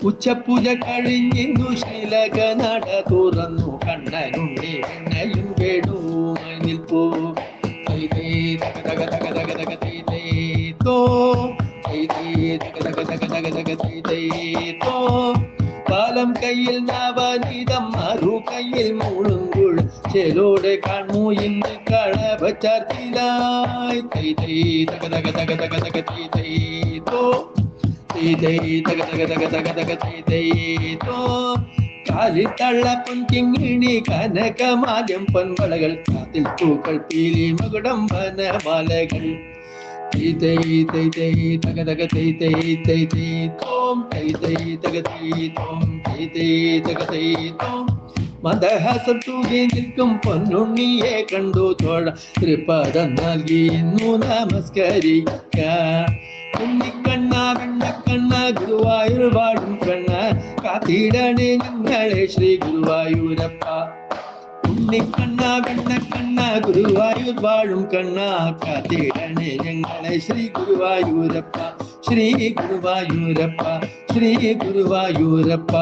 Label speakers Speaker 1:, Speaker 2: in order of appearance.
Speaker 1: ഉച്ചപ്പുജ കഴിഞ്ഞു ശീലക നട തുറന്നു കണ്ണനുണ്ണി എണ്ണയും കേടുമായി നിൽപ്പൂ പാലം കയ്യിൽ നവനീതം മറു കയ്യിൽ മുളുങ്കുൾ ചെലോടെ കാണൂ ഇന്ന് കളവച്ചാർത്തിലായി കാലിത്തള്ള പൊൻകിങ്ങിണി കനകമാല്യം പൊൻവളകൾ കാതിൽ പൂക്കൾ പീലി മകുടം വനമാലകൾ മന്ദഹാസം തൂകി നിൽക്കും പൊന്നുണ്ണിയെ കണ്ടു തോഴ തൃപ്പദം നൽകി ഇന്നു നമസ്കരിക്ക ഉണ്ണിക്കണ്ണ വെണ്ണക്കണ്ണ ഗുരുവായൂർ വാഴും കണ്ണ കാത്തിടണേ ഞങ്ങളെ ശ്രീ ഗുരുവായൂരപ്പ ഉണ്ണിക്കണ്ണ വെണ്ണക്കണ്ണ ഗുരുവായൂർ വാഴും കണ്ണ കാത്തിടണേ ഞങ്ങളെ ശ്രീ ഗുരുവായൂരപ്പ ശ്രീ ഗുരുവായൂരപ്പ ശ്രീ ഗുരുവായൂരപ്പ